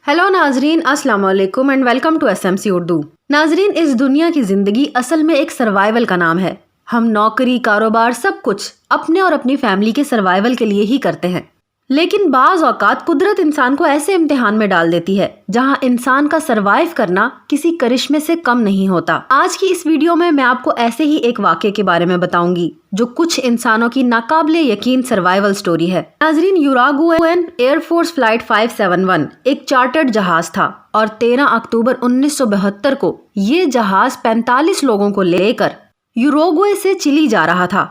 Hello नाजरीन, अस्सलाम वालेकुम and welcome to SMC Urdu. नाजरीन, इस दुनिया की ज़िंदगी असल में एक सर्वाइवल का नाम है। हम नौकरी, कारोबार, सब कुछ अपने और अपनी फैमिली के सर्वाइवल के लिए ही करते हैं। लेकिन बाज़ औक़ात कुदरत इंसान को ऐसे इम्तिहान में डाल देती है जहां इंसान का सर्वाइव करना किसी करिश्मे से कम नहीं होता। आज की इस वीडियो में मैं आपको ऐसे ही एक वाक़े के बारे में बताऊंगी जो कुछ इंसानों की नाकाबिले यकीन सर्वाइवल स्टोरी है। नाजरीन, यूरागुएन एयरफोर्स फ्लाइट 571 एक चार्टर्ड जहाज था और 13 अक्टूबर 1972 को ये जहाज 45 लोगों को लेकर यूरुग्वे से चिली जा रहा था।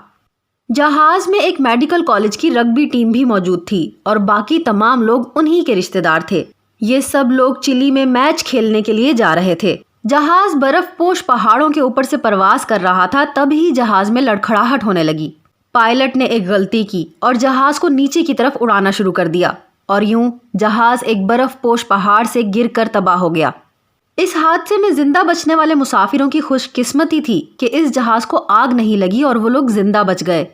जहाज में एक मेडिकल कॉलेज की रग्बी टीम भी मौजूद थी और बाकी तमाम लोग उन्हीं के रिश्तेदार थे। ये सब लोग चिली में मैच खेलने के लिए जा रहे थे। जहाज बर्फपोश पहाड़ों के ऊपर से परवास कर रहा था, तभी जहाज में लड़खड़ाहट होने लगी। पायलट ने एक गलती की और जहाज को नीचे की तरफ उड़ाना शुरू कर दिया और यूं जहाज एक बर्फपोश पहाड़ से गिरकर तबाह हो गया। इस हादसे में जिंदा बचने वाले मुसाफिरों की खुशकिस्मती थी कि इस जहाज को आग नहीं लगी और वो लोग जिंदा बच गए।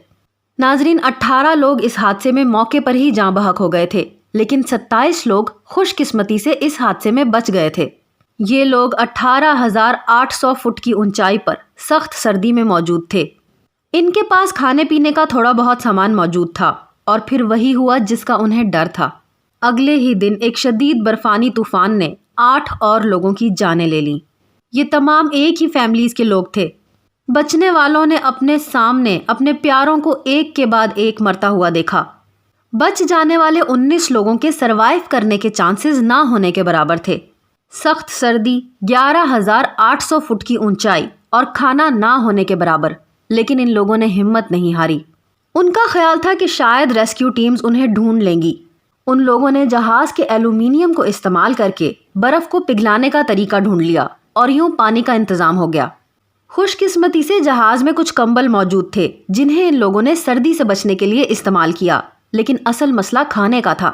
नाजरीन, 18 लोग इस हादसे में मौके पर ही जाँ बहक हो गए थे, लेकिन 27 लोग खुशकिस्मती से इस हादसे में बच गए थे। ये लोग 18,800 फुट की ऊंचाई पर सख्त सर्दी में मौजूद थे। इनके पास खाने पीने का थोड़ा बहुत सामान मौजूद था और फिर वही हुआ जिसका उन्हें डर था। अगले ही दिन एक शदीद बर्फानी तूफान ने 8 और लोगों की जानें ले लीं। ये तमाम एक ही फैमिलीज के लोग थे। बचने वालों ने अपने सामने अपने प्यारों को एक के बाद एक मरता हुआ देखा। बच जाने वाले 19 लोगों के सरवाइव करने के चांसेस ना होने के बराबर थे। सख्त सर्दी, 11,800 फुट की ऊंचाई और खाना ना होने के बराबर, लेकिन इन लोगों ने हिम्मत नहीं हारी। उनका ख्याल था कि शायद रेस्क्यू टीम्स उन्हें ढूंढ लेंगी। उन लोगों ने जहाज के एल्यूमिनियम को इस्तेमाल करके बर्फ को पिघलाने का तरीका ढूंढ लिया और यूं पानी का इंतजाम हो गया। खुशकिस्मती से जहाज में कुछ कंबल मौजूद थे जिन्हें इन लोगों ने सर्दी से बचने के लिए इस्तेमाल किया, लेकिन असल मसला खाने का था।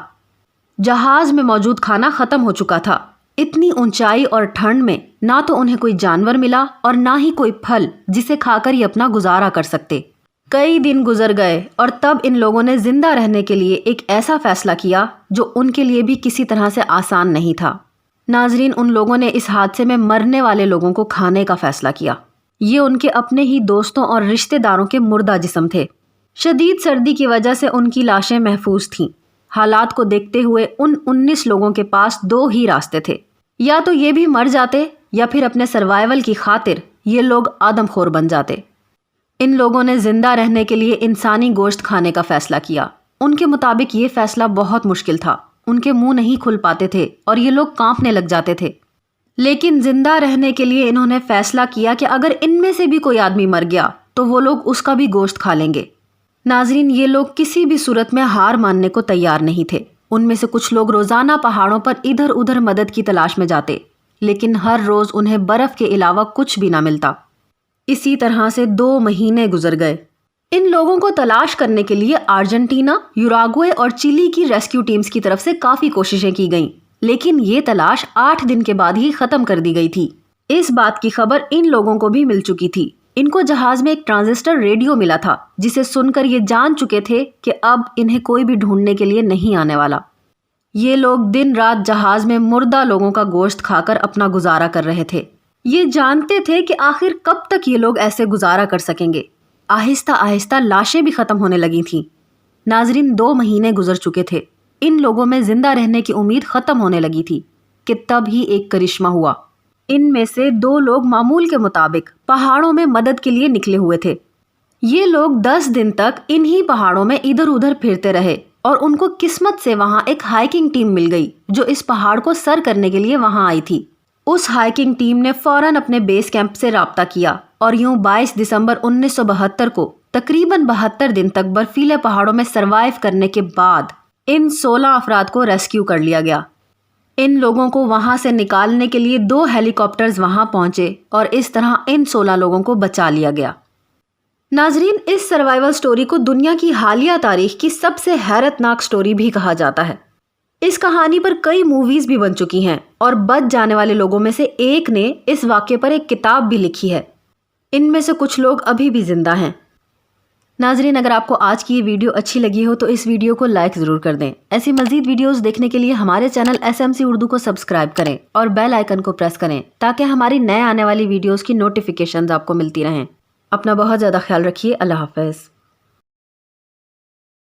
जहाज में मौजूद खाना खत्म हो चुका था। इतनी ऊंचाई और ठंड में ना तो उन्हें कोई जानवर मिला और ना ही कोई फल जिसे खाकर ये अपना गुजारा कर सकते। कई दिन गुजर गए और तब इन लोगों ने जिंदा रहने के लिए एक ऐसा फैसला किया जो उनके लिए भी किसी तरह से आसान नहीं था। नाजरीन, उन लोगों ने इस हादसे में मरने वाले लोगों को खाने का फैसला किया। ये उनके अपने ही दोस्तों और रिश्तेदारों के मुर्दा जिस्म थे। शदीद सर्दी की वजह से उनकी लाशें महफूज थीं। हालात को देखते हुए उन 19 लोगों के पास 2 ही रास्ते थे, या तो ये भी मर जाते या फिर अपने सर्वाइवल की खातिर ये लोग आदमखोर बन जाते। इन लोगों ने जिंदा रहने के लिए इंसानी गोश्त खाने का फैसला किया। उनके मुताबिक ये फैसला बहुत मुश्किल था। उनके मुंह नहीं खुल पाते थे और ये लोग कांपने लग जाते थे। लेकिन जिंदा रहने के लिए इन्होंने फैसला किया कि अगर इनमें से भी कोई आदमी मर गया तो वो लोग उसका भी गोश्त खा लेंगे। नाजरीन, ये लोग किसी भी सूरत में हार मानने को तैयार नहीं थे। उनमें से कुछ लोग रोजाना पहाड़ों पर इधर उधर मदद की तलाश में जाते, लेकिन हर रोज उन्हें बर्फ के अलावा कुछ भी ना मिलता। इसी तरह से 2 महीने गुजर गए। इन लोगों को तलाश करने के लिए अर्जेंटीना, यूरुग्वे और चिली की रेस्क्यू टीम्स की तरफ से काफी कोशिशें की गईं, लेकिन ये तलाश 8 दिन के बाद ही खत्म कर दी गई थी। इस बात की खबर इन लोगों को भी मिल चुकी थी। इनको जहाज में एक ट्रांजिस्टर रेडियो मिला था जिसे सुनकर ये जान चुके थे कि अब इन्हें कोई भी ढूंढने के लिए नहीं आने वाला। ये लोग दिन रात जहाज में मुर्दा लोगों का गोश्त खाकर अपना गुजारा कर रहे थे। ये जानते थे कि आखिर कब तक ये लोग ऐसे गुजारा कर सकेंगे। आहिस्ता आहिस्ता लाशें भी खत्म होने लगी थीं। नाजरीन, 2 महीने गुजर चुके थे। इन लोगों में जिंदा रहने की उम्मीद खत्म होने लगी थी कि तब ही एक करिश्मा हुआ। इनमें से 2 लोग मामूल के मुताबिक पहाड़ों में मदद के लिए निकले हुए थे। ये लोग 10 दिन तक इन्हीं पहाड़ों में इधर उधर फिरते रहे और उनको किस्मत से वहां एक हाइकिंग टीम मिल गई जो इस पहाड़ को सर करने के लिए वहां आई थी। उस हाइकिंग टीम ने फौरन अपने बेस कैंप से राब्ता किया और यूं 22 दिसंबर 1972 को तकरीबन 72 दिन तक बर्फीले पहाड़ों में सरवाइव करने के बाद इन 16 अफराद को रेस्क्यू कर लिया गया। इन लोगों को वहां से निकालने के लिए 2 हेलीकॉप्टर्स वहां पहुंचे और इस तरह इन 16 लोगों को बचा लिया गया। नाजरीन, इस सर्वाइवल स्टोरी को दुनिया की हालिया तारीख की सबसे हैरतनाक स्टोरी भी कहा जाता है। इस कहानी पर कई मूवीज भी बन चुकी हैं और बच जाने वाले लोगों में से एक ने इस वाक़े पर एक किताब भी लिखी है। इनमें से कुछ लोग अभी भी जिंदा हैं। ناظرین اگر آپ کو آج کی یہ ویڈیو اچھی لگی ہو تو اس ویڈیو کو لائک ضرور کر دیں۔ ایسی مزید ویڈیوز دیکھنے کے لیے ہمارے چینل SMC اردو کو سبسکرائب کریں اور بیل آئیکن کو پریس کریں تاکہ ہماری نئے آنے والی ویڈیوز کی نوٹیفیکیشنز آپ کو ملتی رہیں۔ اپنا بہت زیادہ خیال رکھیے۔ اللہ حافظ۔